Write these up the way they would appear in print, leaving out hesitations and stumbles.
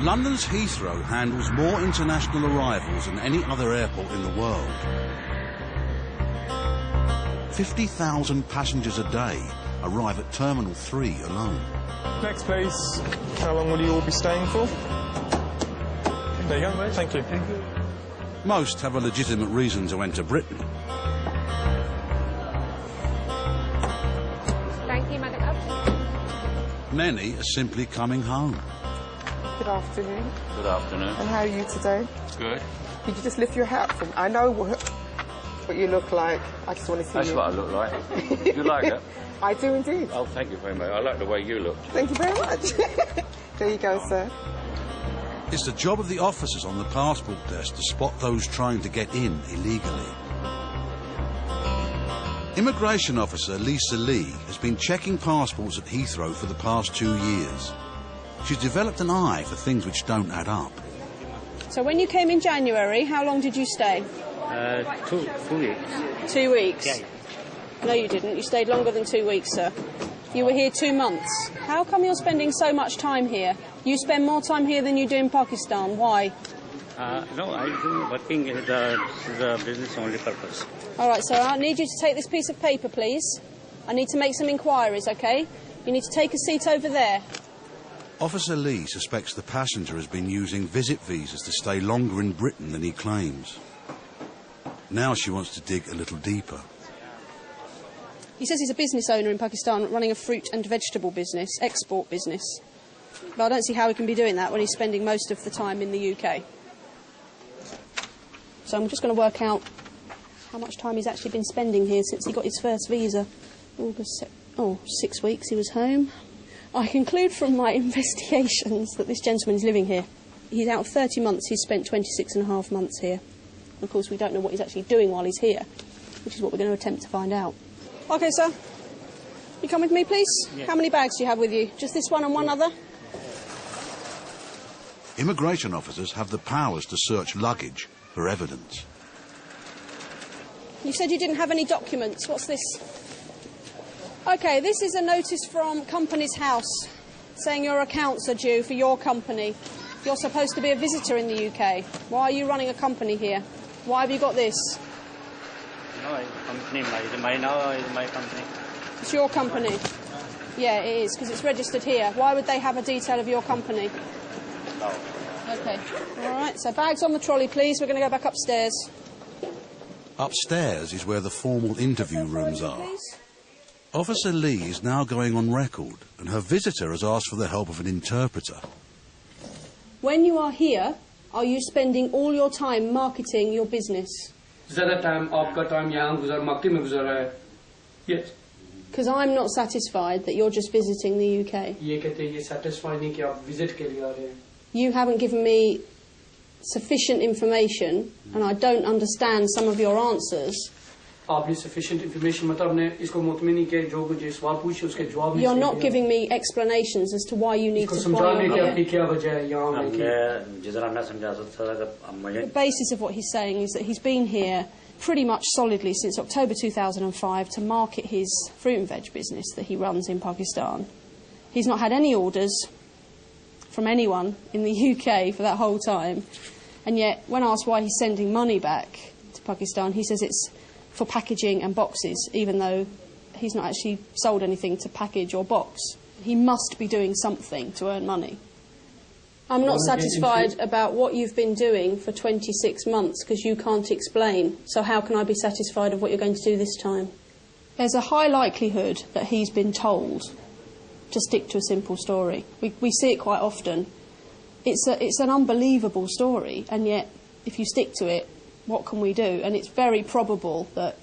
London's Heathrow handles more international arrivals than any other airport in the world. 50,000 passengers a day arrive at Terminal 3 alone. Next place, how long will you all be staying for? There you go, thank you. Thank you. Most have a legitimate reason to enter Britain. Thank you, Madam. Many are simply coming home. Good afternoon. Good afternoon. And how are you today? Good. Could you just lift your hat from? I know what you look like. I just want to see That's you. what I look like. Do you like it? I do indeed. Oh, thank you very much. I like the way you look. Thank you very much. There you go, sir. It's the job of the officers on the passport desk to spot those trying to get in illegally. Immigration officer Lisa Lee has been checking passports at Heathrow for the past 2 years. She's developed an eye for things which don't add up. So when you came in January, how long did you stay? 2 weeks. 2 weeks? Yeah. No, you didn't. You stayed longer than 2 weeks, sir. You were here 2 months. How come you're spending so much time here? You spend more time here than you do in Pakistan. Why? No, I do working is the business only purpose. All right, sir, I need you to take this piece of paper, please. I need to make some inquiries, OK? You need to take a seat over there. Officer Lee suspects the passenger has been using visit visas to stay longer in Britain than he claims. Now she wants to dig a little deeper. He says he's a business owner in Pakistan running a fruit and vegetable business, export business. But I don't see how he can be doing that when he's spending most of the time in the UK. So I'm just going to work out how much time he's actually been spending here since he got his first visa. 6 weeks he was home. I conclude from my investigations that this gentleman is living here. He's out of 30 months, he's spent 26.5 months here. And of course, we don't know what he's actually doing while he's here, which is what we're going to attempt to find out. OK, sir. You come with me, please? Yeah. How many bags do you have with you? Just this one and one other? Immigration officers have the powers to search luggage for evidence. You said you didn't have any documents. What's this? OK, this is a notice from Company's House saying your accounts are due for your company. You're supposed to be a visitor in the UK. Why are you running a company here? Why have you got this? No, company, is my company. It's your company? Yeah, it is, because it's registered here. Why would they have a detail of your company? No. OK. All right, so bags on the trolley, please. We're going to go back upstairs. Upstairs is where the formal interview rooms are. Officer Lee is now going on record, and her visitor has asked for the help of an interpreter. When you are here, are you spending all your time marketing your business? Yes. Because I'm not satisfied that you're just visiting the UK. You haven't given me sufficient information, and I don't understand some of your answers. You're not giving me explanations as to why you need to fly here. The basis of what he's saying is that he's been here pretty much solidly since October 2005 to market his fruit and veg business that he runs in Pakistan. He's not had any orders from anyone in the UK for that whole time, and yet when asked why he's sending money back to Pakistan, he says it's for packaging and boxes, even though he's not actually sold anything to package or box. He must be doing something to earn money. I'm not satisfied about what you've been doing for 26 months because you can't explain. So how can I be satisfied of what you're going to do this time? There's a high likelihood that he's been told to stick to a simple story. We see it quite often. It's an unbelievable story, and yet if you stick to it, what can we do? And it's very probable that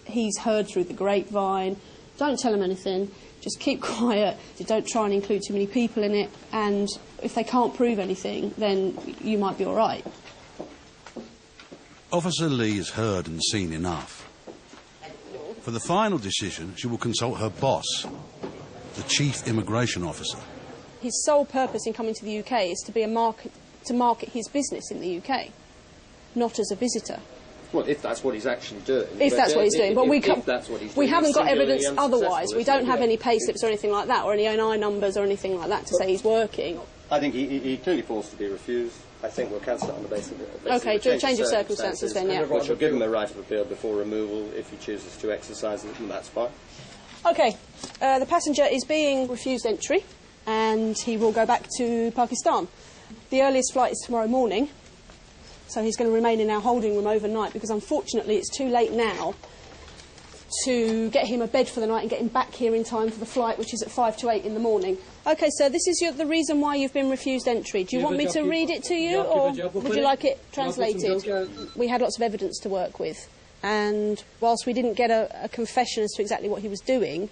he's heard through the grapevine. Don't tell him anything. Just keep quiet. Don't try and include too many people in it. And if they can't prove anything, then you might be all right. Officer Lee has heard and seen enough. For the final decision, she will consult her boss, the Chief Immigration Officer. His sole purpose in coming to the UK is to market his business in the UK, not as a visitor. Well, if that's what he's actually doing. If that's what he's doing. But we haven't got evidence otherwise. We don't have any pay slips or anything like that, or any NI numbers or anything like that to say he's working. I think he clearly falls to be refused. I think we'll cancel it on the basis of it. Okay, to a change of circumstances then, yeah. Which will give him a right of appeal before removal if he chooses to exercise it, and that's fine. Okay, the passenger is being refused entry, and he will go back to Pakistan. The earliest flight is tomorrow morning, so he's going to remain in our holding room overnight, because unfortunately it's too late now to get him a bed for the night and get him back here in time for the flight, which is at 5 to 8 in the morning. OK, sir, this is the reason why you've been refused entry. Do you want me to read it to you, or would you like it translated? We had lots of evidence to work with, and whilst we didn't get a confession as to exactly what he was doing,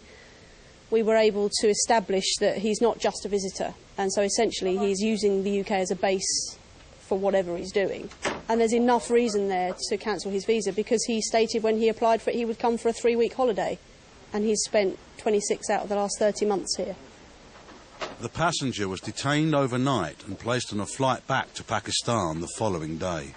we were able to establish that he's not just a visitor, and so essentially he's using the UK as a base for whatever he's doing. And there's enough reason there to cancel his visa, because he stated when he applied for it he would come for a 3-week holiday, and he's spent 26 out of the last 30 months here. The passenger was detained overnight and placed on a flight back to Pakistan the following day.